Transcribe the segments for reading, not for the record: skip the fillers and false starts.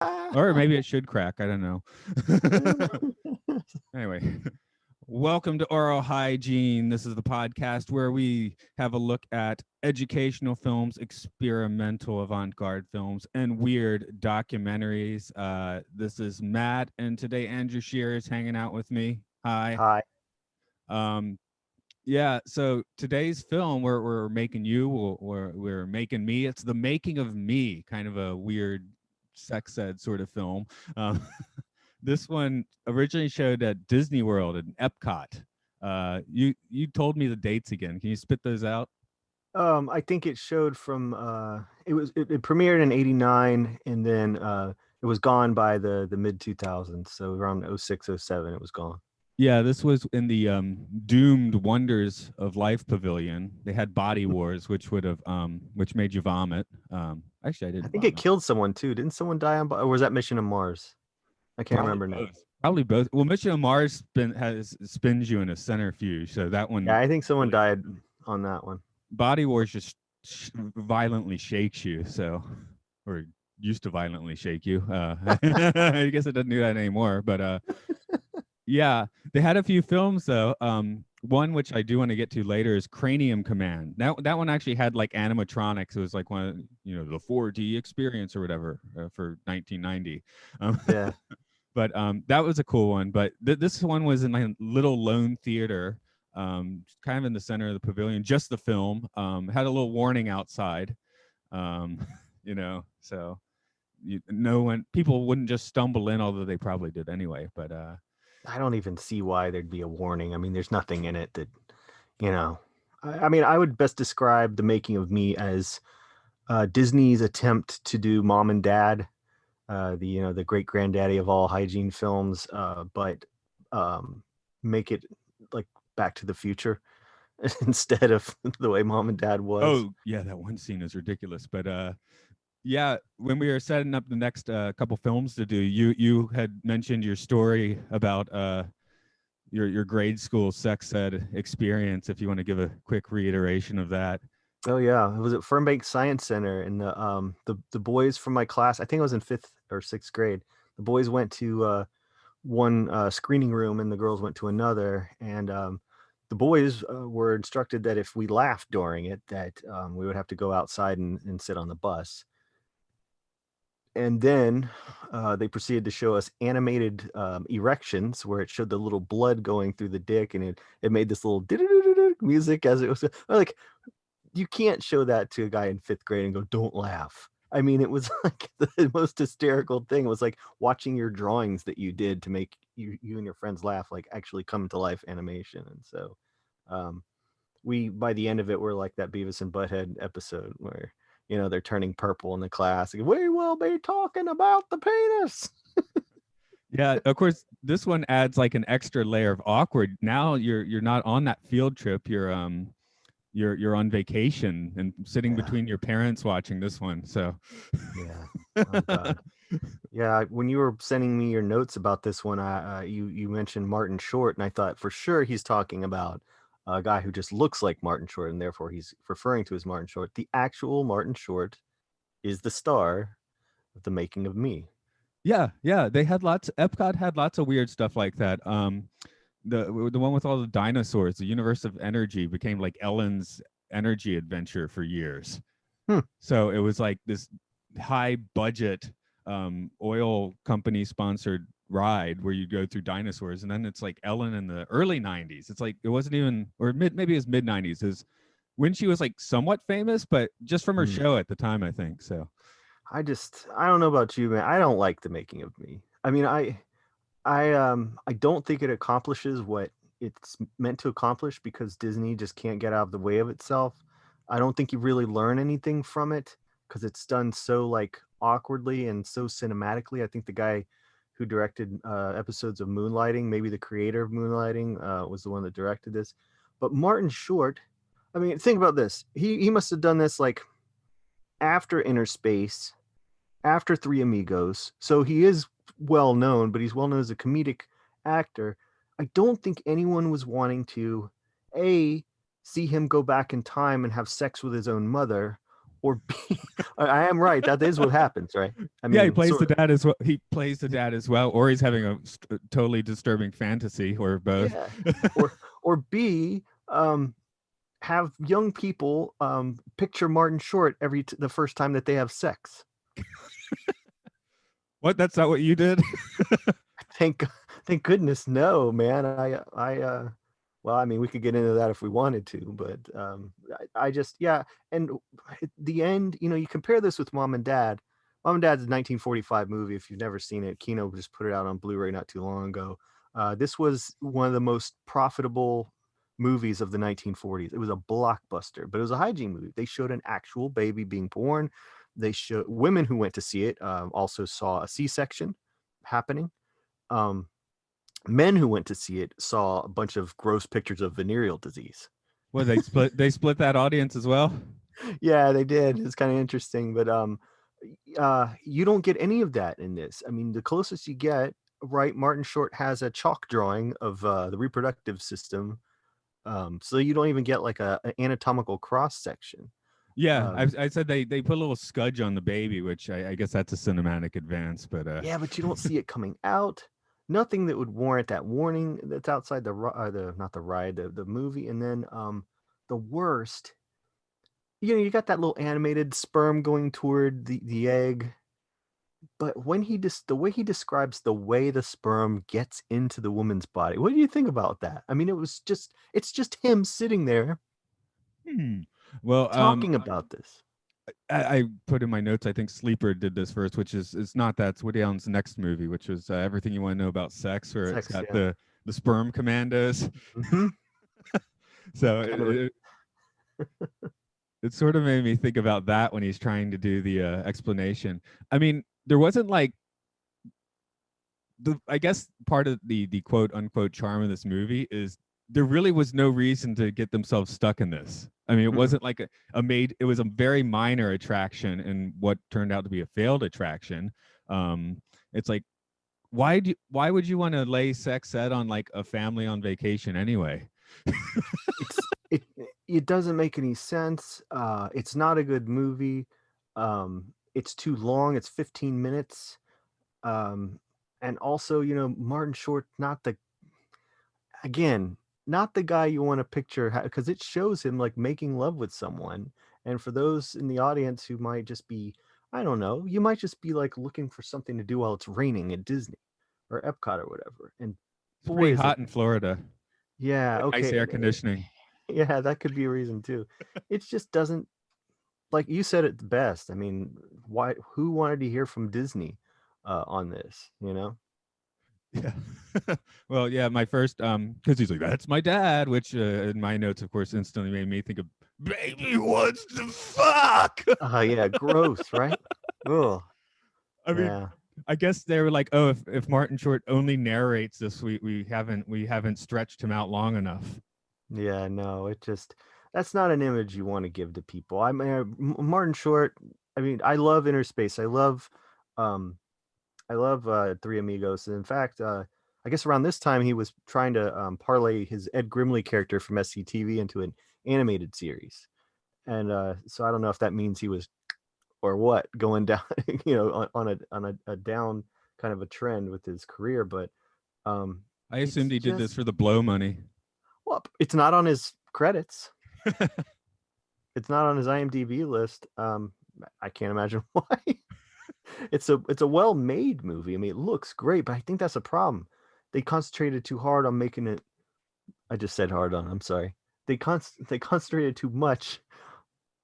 Or maybe it should crack. I don't know. Anyway, welcome to Aural Hygiene. This is the podcast where we have a look at educational films, experimental avant-garde films, and weird documentaries. This is Matt, and today Andrew Shearer is hanging out with me. Hi. Hi. Um, yeah, so today's film we're making you, or we're making me. It's the making of me, kind of a weird sex ed sort of film. Um, this one originally showed at Disney World in Epcot. You told me the dates again. Can you spit those out? I think it showed from it premiered in '89 and then it was gone by the mid 2000s. So around '06, '07, it was gone. Yeah, this was in the Doomed Wonders of Life Pavilion. They had Body Wars, which would have which made you vomit. Actually, I I didn't think it vomit. killed someone too. Didn't someone die on or was that Mission to Mars? I can't Probably remember now. both. Probably both. Well, Mission to Mars spins you in a centrifuge, so that Yeah, one I think someone really. died on that one. Body Wars just violently shakes you, so or used to violently shake you. I guess it doesn't do that anymore, but yeah, they had a few films though. One which I do want to get to later is Cranium Command. That one actually had like animatronics. It was like one of, the 4D experience or whatever for 1990. Um, Yeah. but that was a cool one. But this one was in a little lone theater, kind of in the center of the pavilion. Just the film had a little warning outside, um, so no one people wouldn't just stumble in, although they probably did anyway. But I don't even see why there'd be a warning. I mean, there's nothing in it that, you know. I mean, I would best describe the making of me as Disney's attempt to do Mom and Dad, the great granddaddy of all hygiene films, but um, make it like Back to the Future instead of the way Mom and Dad was. oh yeah, that one scene is ridiculous. But yeah, when we were setting up the next couple films to do, you had mentioned your story about your grade school sex ed experience. If you want to give a quick reiteration of that. Oh yeah, it was at Fernbank Science Center, and the boys from my class. I think I was in fifth or sixth grade. The boys went to one screening room, and the girls went to another. And the boys were instructed that if we laughed during it, that we would have to go outside and sit on the bus. And then they proceeded to show us animated erections where it showed the little blood going through the dick, and it made this little music as it was like, you can't show that to a guy in fifth grade and go, "Don't laugh." I mean, it was like the most hysterical thing. It was like watching your drawings that you did to make you and your friends laugh, like actually come to life animation. And so, um, we by the end of it, were like that Beavis and Butthead episode where they're turning purple in the class. Like, we will be talking about the penis. Yeah, of course, this one adds like an extra layer of awkward. Now you're not on that field trip. You're on vacation and sitting Yeah, between your parents watching this one. So yeah. Oh God. Yeah, when you were sending me your notes about this one, you mentioned Martin Short, and I thought for sure he's talking about a guy who just looks like Martin Short, and therefore he's referring to as Martin Short. The actual Martin Short is the star of The Making of Me. yeah, they had lots. Epcot had lots of weird stuff like that. The one with all the dinosaurs, the Universe of Energy, became like Ellen's energy adventure for years. Hmm. So it was like this high budget oil company sponsored ride where you go through dinosaurs, and then it's like Ellen in the early 90s. It's like it wasn't even, or maybe it was mid 90s, is when she was like somewhat famous, but just from her Hmm. show at the time, I think. So I don't know about you, man. I don't like The Making of Me. I mean, I don't think it accomplishes what it's meant to accomplish because Disney just can't get out of the way of itself. I don't think you really learn anything from it because it's done so like awkwardly and so cinematically. I think the guy who directed episodes of Moonlighting, maybe the creator of Moonlighting, was the one that directed this. But Martin Short, I mean, think about this. He must have done this like after Inner Space, after Three Amigos. So he is well known, but he's well known as a comedic actor. I don't think anyone was wanting to a see him go back in time and have sex with his own mother, or B, I am right. That is what happens, right? I Yeah, he mean, plays the sort of. dad as well. He plays the dad as well, or he's having a totally disturbing fantasy, or both. Yeah. Or B, have young people picture Martin Short the first time that they have sex. What? That's not what you did? Thank thank goodness, no, man. Well, I mean, we could get into that if we wanted to, but I just, yeah. And at the end, you compare this with Mom and Dad. Mom and Dad's a 1945 movie. If you've never seen it, Kino just put it out on Blu-ray not too long ago. This was one of the most profitable movies of the 1940s. It was a blockbuster, but it was a hygiene movie. They showed an actual baby being born. They showed women who went to see it also saw a C-section happening. Men who went to see it saw a bunch of gross pictures of venereal disease. Well, they split that audience as well. Yeah, they did. It's kind of interesting, but you don't get any of that in this. I mean, the closest you get, right? Martin Short has a chalk drawing of the reproductive system, so you don't even get like an anatomical cross section. Yeah, I said they put a little scudge on the baby, which I guess that's a cinematic advance, but yeah, but you don't see it coming out. Nothing that would warrant that warning that's outside not the ride, the movie. And then the worst, you got that little animated sperm going toward the egg, but when the way he describes the way the sperm gets into the woman's body, what do you think about that? I mean, it's just him sitting there well, talking about this. I put in my notes, I think Sleeper did this first, which is it's not that, it's Woody Allen's next movie, which was Everything You Want to Know About Sex, where it's got Yeah. the sperm commandos. Mhm. So Kind of it sort of made me think about that when he's trying to do the explanation. I mean, there wasn't like I guess part of the quote unquote charm of this movie is there really was no reason to get themselves stuck in this. I mean, it wasn't like it was a very minor attraction in what turned out to be a failed attraction. It's like, why would you want to lay sex ed on like a family on vacation anyway? it doesn't make any sense. It's not a good movie. It's too long. It's 15 minutes. And also, Martin Short, not the guy you want to picture, because it shows him like making love with someone. And for those in the audience who might just be, I don't know, you might just be like looking for something to do while it's raining at Disney or Epcot or whatever. And it's pretty hot in Florida. Yeah, okay. Nice air conditioning. Yeah, that could be a reason too. It just doesn't, like you said it best. I mean, who wanted to hear from Disney on this, Yeah. Well, yeah, my first because he's like, that's my dad, which in my notes, of course, instantly made me think of baby wants to fuck. Yeah, gross, right? Ugh. I mean, I guess they were like, oh, if Martin Short only narrates this, we haven't stretched him out long enough. Yeah, no, that's not an image you want to give to people. I mean, Martin Short, I mean, I love Inner Space. I love Three Amigos. And in fact, I guess around this time he was trying to parlay his Ed Grimley character from SCTV into an animated series. And so I don't know if that means he was or what going down, on a down kind of a trend with his career. But I assumed he did this for the blow money. Well, it's not on his credits. It's not on his IMDb list. I can't imagine why. It's a well-made movie. I mean, it looks great, but I think that's a problem. They concentrated too hard on making it. I just said hard on. I'm sorry. They concentrated too much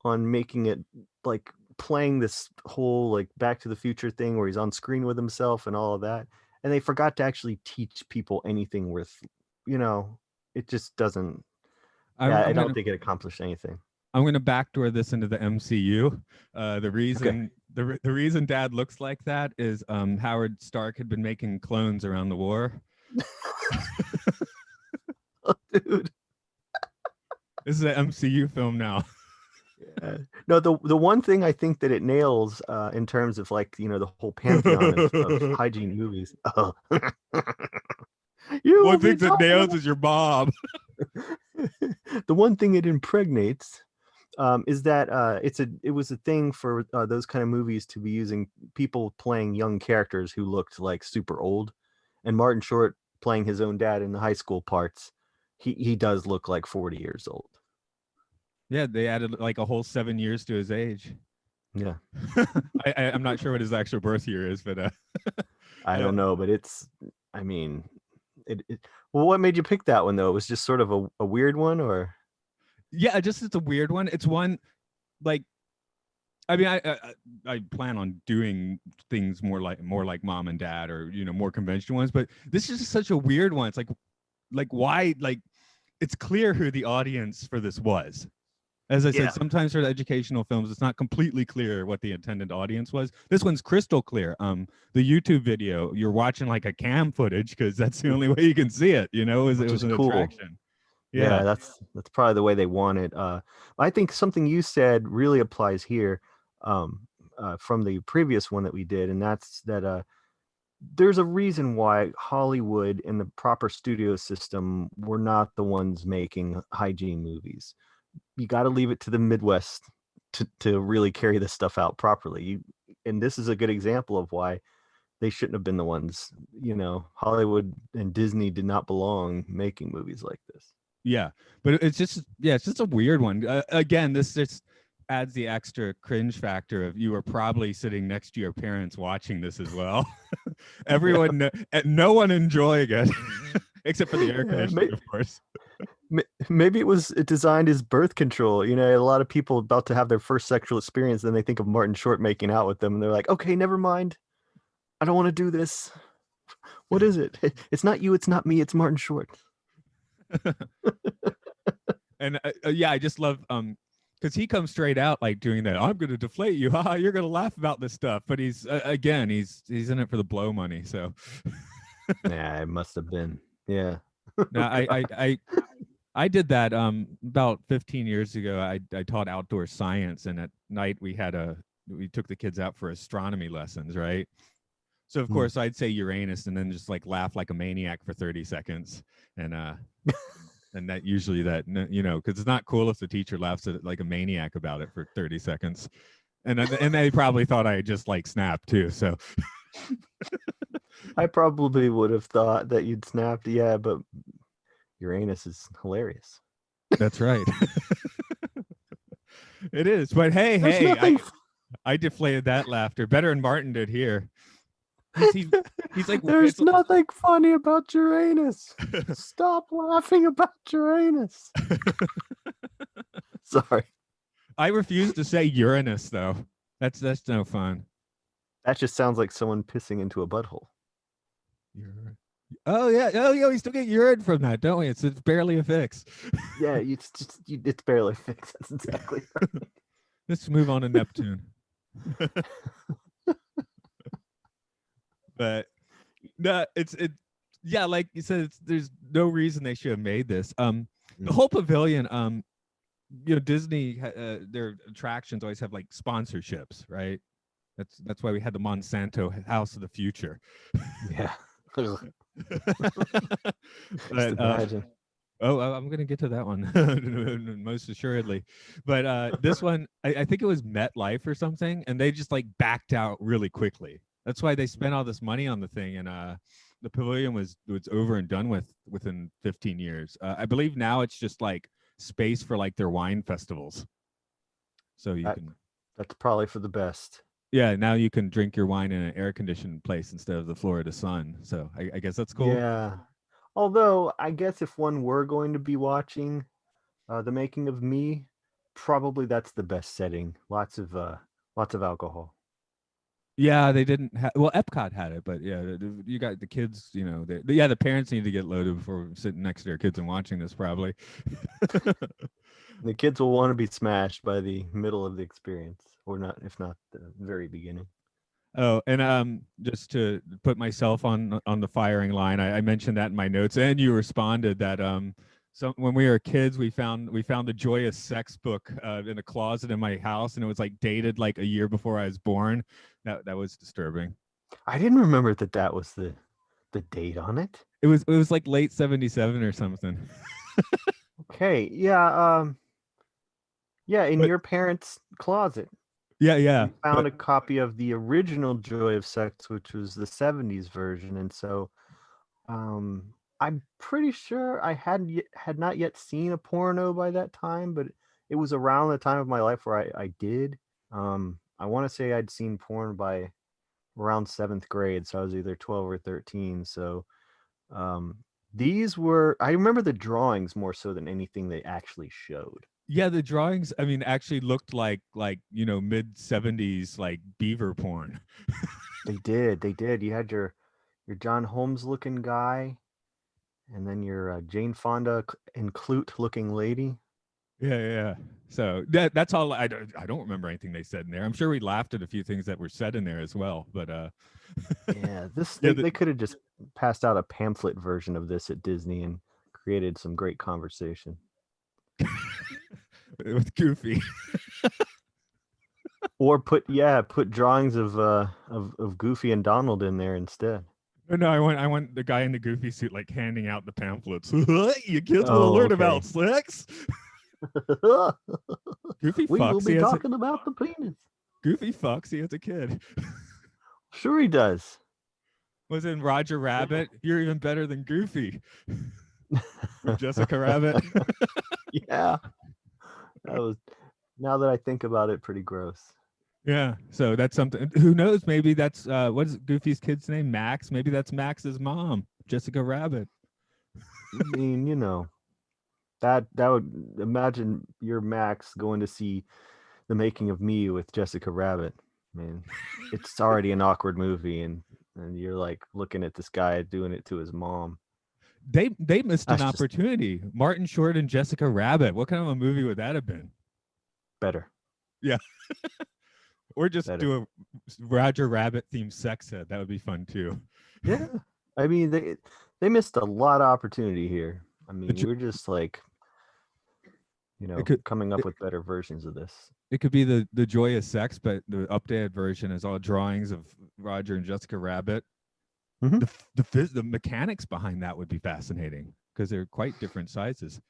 on making it like playing this whole like Back to the Future thing where he's on screen with himself and all of that, and they forgot to actually teach people anything worth. It just doesn't. I don't think it accomplished anything. I'm going to backdoor this into the MCU. The reason the reason Dad looks like that is Howard Stark had been making clones around the war. Oh, dude, this is an MCU film now. No, the one thing I think that it nails in terms of like the whole pantheon of hygiene movies. Oh. One thing that nails is your Bob. The one thing it impregnates is that it was a thing for those kind of movies to be using people playing young characters who looked like super old, and Martin Short playing his own dad in the high school parts, he does look like 40 years old. Yeah, they added like a whole 7 years to his age. Yeah, I'm not sure what his actual birth year is, but I don't know, but I mean, well, what made you pick that one though? It was just sort of a weird one, or yeah, just it's a weird one. It's one like I mean, I plan on doing things more like Mom and Dad, or more conventional ones, but this is just such a weird one. It's like why, like, it's clear who the audience for this was. As I said, sometimes for the educational films, it's not completely clear what the intended audience was. This one's crystal clear. The YouTube video, you're watching like a cam footage because that's the only way you can see it. It was an cool. attraction. Yeah, that's probably the way they want it. I think something you said really applies here, from the previous one that we did, and that's that there's a reason why Hollywood and the proper studio system were not the ones making hygiene movies. You got to leave it to the Midwest to really carry this stuff out properly. And this is a good example of why they shouldn't have been the ones. Hollywood and Disney did not belong making movies like this. Yeah, but it's just a weird one. Again, this just adds the extra cringe factor of you were probably sitting next to your parents watching this as well. Everyone, no one enjoying it except for the air conditioning, of course. Maybe it designed as birth control. A lot of people about to have their first sexual experience, then they think of Martin Short making out with them, and they're like, okay, never mind. I don't want to do this. What is it? It's not you, it's not me, it's Martin Short. And I just love because he comes straight out like doing that. I'm going to deflate you. You're going to laugh about this stuff. But he's again, he's in it for the blow money. So yeah, it must have been. Yeah. Now I did that about 15 years ago. I taught outdoor science, and at night we took the kids out for astronomy lessons, right? So of course I'd say Uranus and then just like laugh like a maniac for 30 seconds. And and that usually because it's not cool if the teacher laughs at like a maniac about it for 30 seconds. And they probably thought I just like snapped too. So I probably would have thought that you'd snapped. Yeah, but Uranus is hilarious. That's right. It is. But hey, I deflated that laughter better than Martin did here. He's like, there's nothing funny about Uranus. Stop laughing about Uranus. Sorry. I refuse to say Uranus though. That's no fun. That just sounds like someone pissing into a butthole. Oh yeah. Oh yeah, we still get urine from that, don't we? It's barely a fix. Yeah, it's barely a fix. That's exactly right. Let's move on to Neptune. But no, yeah, like you said, there's no reason they should have made this. The whole pavilion, Disney, their attractions always have like sponsorships, right? That's why we had the Monsanto House of the Future. Yeah. But, I'm gonna get to that one most assuredly. But this one, I think it was MetLife or something, and they just like backed out really quickly. That's why they spent all this money on the thing, and the pavilion was over and done with within 15 years. I believe now it's just like space for like their wine festivals. So that's probably for the best. Yeah, now you can drink your wine in an air-conditioned place instead of the Florida sun. So I guess that's cool. Yeah. Although I guess if one were going to be watching the making of Me, probably that's the best setting. Lots of alcohol. Yeah, they didn't have. Well, Epcot had it, but yeah, you got the kids. The parents need to get loaded before sitting next to their kids and watching this. Probably. The kids will want to be smashed by the middle of the experience, or not, if not the very beginning. Oh, and just to put myself on the firing line, I mentioned that in my notes, and you responded that so when we were kids, we found the Joyous Sex book in a closet in my house, and it was like dated like a year before I was born. That was disturbing. I didn't remember that was the date on it. It was like late 77 or something. Okay, yeah. Yeah, in But your parents' closet, yeah, we found a copy of the original Joy of Sex, which was the 70s version. And so I'm pretty sure I had not yet seen a porno by that time, but it was around the time of my life where I did. I want to say I'd seen porn by around 7th grade, so I was either 12 or 13. So um, these were, I remember the drawings more so than anything they actually showed. yeah, the drawings, I mean, actually looked like mid 70s like beaver porn. They did. You had your John Holmes looking guy, and then your Jane Fonda and Clute looking lady. Yeah. So that's all. I don't remember anything they said in there. I'm sure we laughed at a few things that were said in there as well. But Yeah, this yeah, they could have just passed out a pamphlet version of this at Disney and created some great conversation. with Goofy. Or put drawings of Goofy and Donald in there instead. No, I want the guy in the Goofy suit like handing out the pamphlets. You kids want to Oh, learn okay. about sex? Goofy We will fucks. be talking about the penis. Goofy fucks. He has a kid. Sure he does. Was in Roger Rabbit. You're even better than Goofy. From Jessica Rabbit. Yeah. That was, now that I think about it, pretty gross. Yeah, so that's something. Who knows? Maybe that's what is Goofy's kid's name? Max. Maybe that's Max's mom, Jessica Rabbit. I mean, that would, imagine your Max going to see The Making of Me with Jessica Rabbit. I mean, it's already an awkward movie, and you're like looking at this guy doing it to his mom. They missed an That's just opportunity. Martin Short and Jessica Rabbit. What kind of a movie would that have been? better. Yeah, or just Better. do a Roger Rabbit themed sex ed. That would be fun too. Yeah. I mean, they missed a lot of opportunity here. I mean, It we're just like, could coming it, up with better versions of this. it could be the Joyous Sex, but the updated version is all drawings of Roger and Jessica Rabbit. Mhm. The mechanics behind that would be fascinating because they're quite different sizes.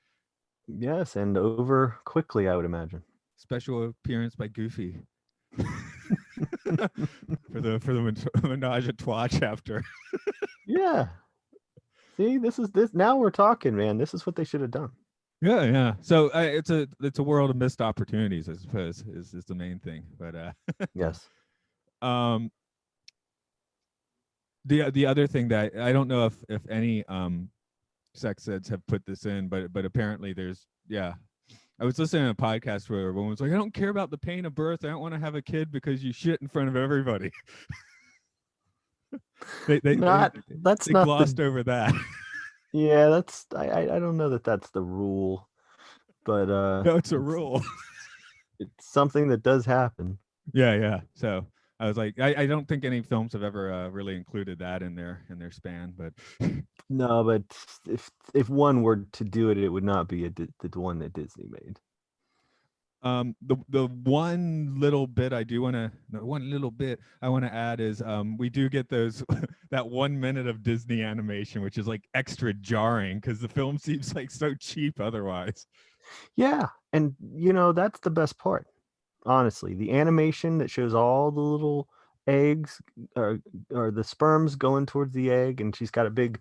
Yes, and over quickly, I would imagine. Special appearance by Goofy for the menage a trois chapter. Yeah. See, this. Now we're talking, man. This is what they should have done. Yeah. So it's a world of missed opportunities, I suppose, is the main thing. But Yes. um, the other thing that I don't know if any sex eds have put this in, but apparently there's I was listening to a podcast where a woman was like, I don't care about the pain of birth. I don't want to have a kid because you shit in front of everybody. That's they not glossed over that. yeah, that's I don't know that that's the rule, but No, it's a rule. it's something that does happen. Yeah. So I was like, I don't think any films have ever really included that in their span, but No, but if one were to do it, it would not be the one that Disney made. The one little bit I want to add is we do get those that 1 minute of Disney animation, which is like extra jarring because the film seems like so cheap otherwise. Yeah, and that's the best part. Honestly, the animation that shows all the little eggs or the sperms going towards the egg, and she's got a big,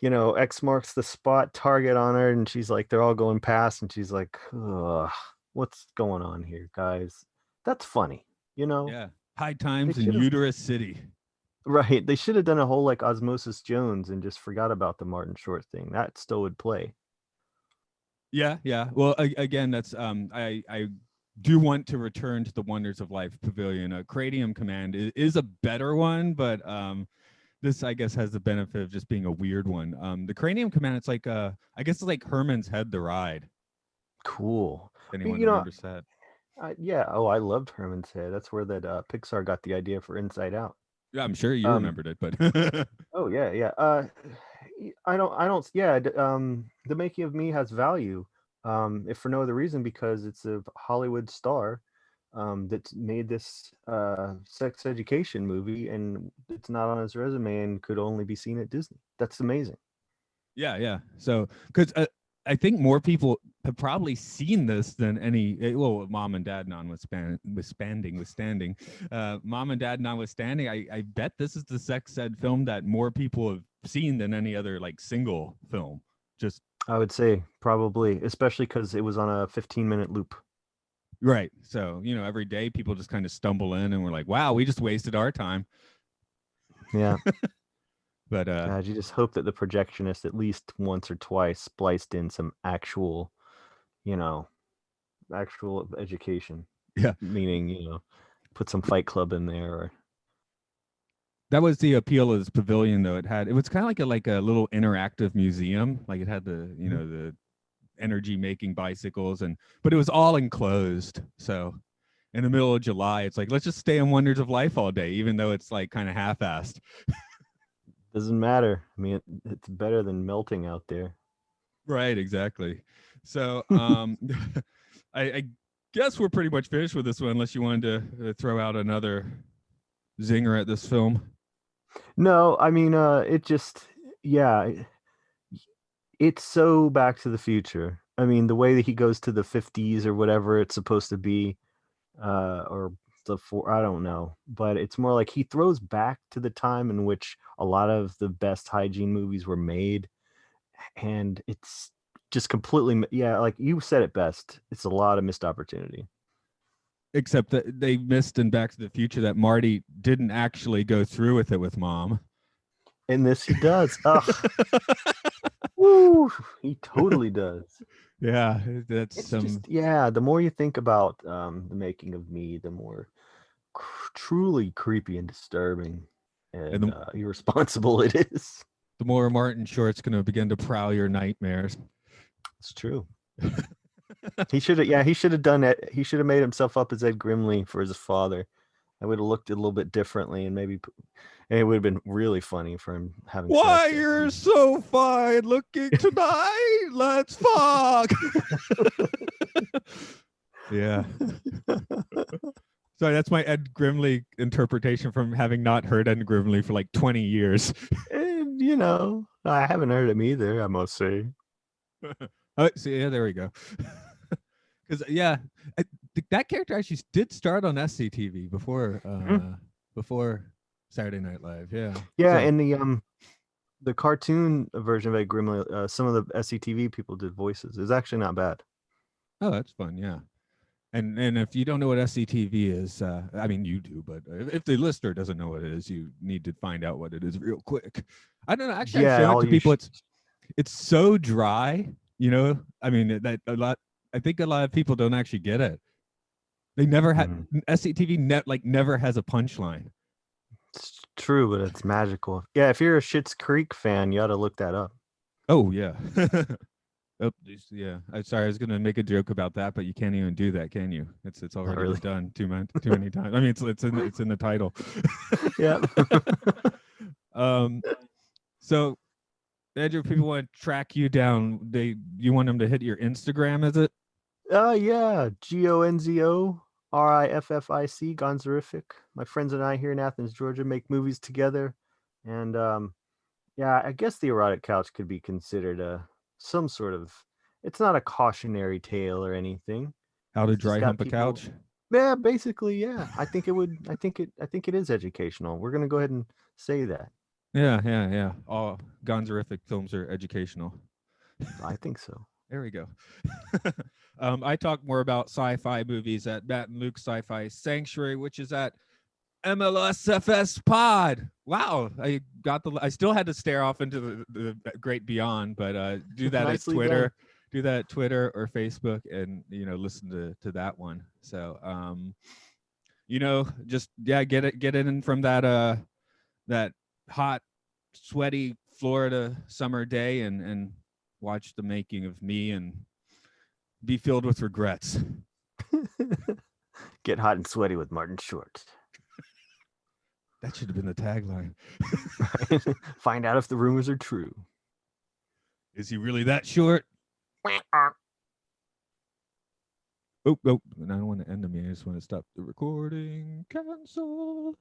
X marks the spot target on her, and she's like, they're all going past, and she's like, ugh, what's going on here, guys? That's funny, Yeah, High They Times in should have Uterus City. right. They should have done a whole like Osmosis Jones and just forgot about the Martin Short thing. That still would play. Yeah. Well, again, that's I do want to return to the Wonders of Life Pavilion. Cranium Command is a better one, but this I guess has the benefit of just being a weird one. The Cranium Command, it's like I guess it's like Herman's Head the Ride. Cool. If anyone remembers that. Yeah. Oh, I loved Herman's Head. That's where that Pixar got the idea for Inside Out. Yeah, I'm sure you Um. remembered it, but Oh yeah. I don't. Yeah. The Making of Me has value. If for no other reason because it's a Hollywood star, that's made this sex education movie and it's not on his resume and could only be seen at Disney. That's amazing. yeah. So because I think more people have probably seen this than any. Well, mom and dad notwithstanding, mom and dad notwithstanding. I bet this is the sex ed film that more people have seen than any other like single film. Just I would say probably, especially because it was on a 15-minute loop. right. So every day people just kind of stumble in and we're like, wow, we just wasted our time. Yeah. But God, you just hope that the projectionist at least once or twice spliced in some actual, actual education. yeah, Meaning, put some Fight Club in there or that was the appeal of this pavilion, though. It was kind of like a little interactive museum. Like it had the energy making bicycles, but it was all enclosed. So in the middle of July, it's like, let's just stay in Wonders of Life all day, even though it's like kind of half-assed. doesn't matter. I mean, it's better than melting out there. Right, exactly. So I guess we're pretty much finished with this one, unless you wanted to throw out another zinger at this film. No, I mean, it just, yeah, it's so Back to the Future. I mean, the way that he goes to the 50s or whatever it's supposed to be, or I don't know, but it's more like he throws back to the time in which a lot of the best hygiene movies were made, and it's just completely, yeah, like you said it best. It's a lot of missed opportunity. Except that they missed in Back to the Future that Marty didn't actually go through with it with mom. In this, he does. Ugh, woo, he totally does. Yeah, that's It's some. just, yeah, the more you think about the making of Me, the more truly creepy and disturbing And and irresponsible it is. the more Martin Short's going to begin to prowl your nightmares. It's true. He should have, yeah, he should have done it. He should have made himself up as Ed Grimley for his father. I would have looked a little bit differently, and maybe it would have been really funny for him having Why sex. you're so fine looking tonight? Let's fuck. Yeah. Sorry, that's my Ed Grimley interpretation from having not heard Ed Grimley for like 20 years. And I haven't heard him either, I must say. Oh, see, yeah, there we go. Because yeah, that character actually did start on SCTV before Saturday Night Live. Yeah. Yeah, So, and the cartoon version of Ed Grimley, some of the SCTV people did voices. It's actually not bad. oh, that's fun. Yeah. And if you don't know what SCTV is, I mean you do, but if the listener doesn't know what it is, you need to find out what it is real quick. I don't know. Actually, I've Yeah, shown it all to you people. It's so dry. I mean that a lot. I think a lot of people don't actually get it. They never had SCTV never has a punchline. It's true, but it's magical. Yeah, if you're a Schitt's Creek fan, you ought to look that up. Oh yeah. Oh, yeah. I'm sorry. I was gonna make a joke about that, but you can't even do that, can you? It's already really. been done too many times. I mean, it's in the title. Yeah. So Andrew, if people want to track you down, you want them to hit your Instagram, is it? Yeah. GONZO RIFFIC, Gonzorific. My friends and I here in Athens, Georgia, make movies together, and yeah, I guess the erotic couch could be considered some sort of. It's not a cautionary tale or anything. How to It's just dry got hump a people. couch? Yeah, basically, yeah. I think it would. I think it is educational. We're gonna go ahead and say that. Yeah. All Gonzorific films are educational. I think so. There we go. I talk more about sci-fi movies at Matt and Luke's Sci-Fi Sanctuary, which is at MLSFS Pod. Wow, I still had to stare off into the great beyond, but do that at Twitter. Done. Do that at Twitter or Facebook, and listen to that one. So just get it in from that hot, sweaty Florida summer day and watch the making of Me and be filled with regrets. Get hot and sweaty with Martin Short. That should have been the tagline. Right? Find out if the rumors are true. Is he really that short? Oh, I don't want to end the meeting. I just want to stop the recording. Cancel.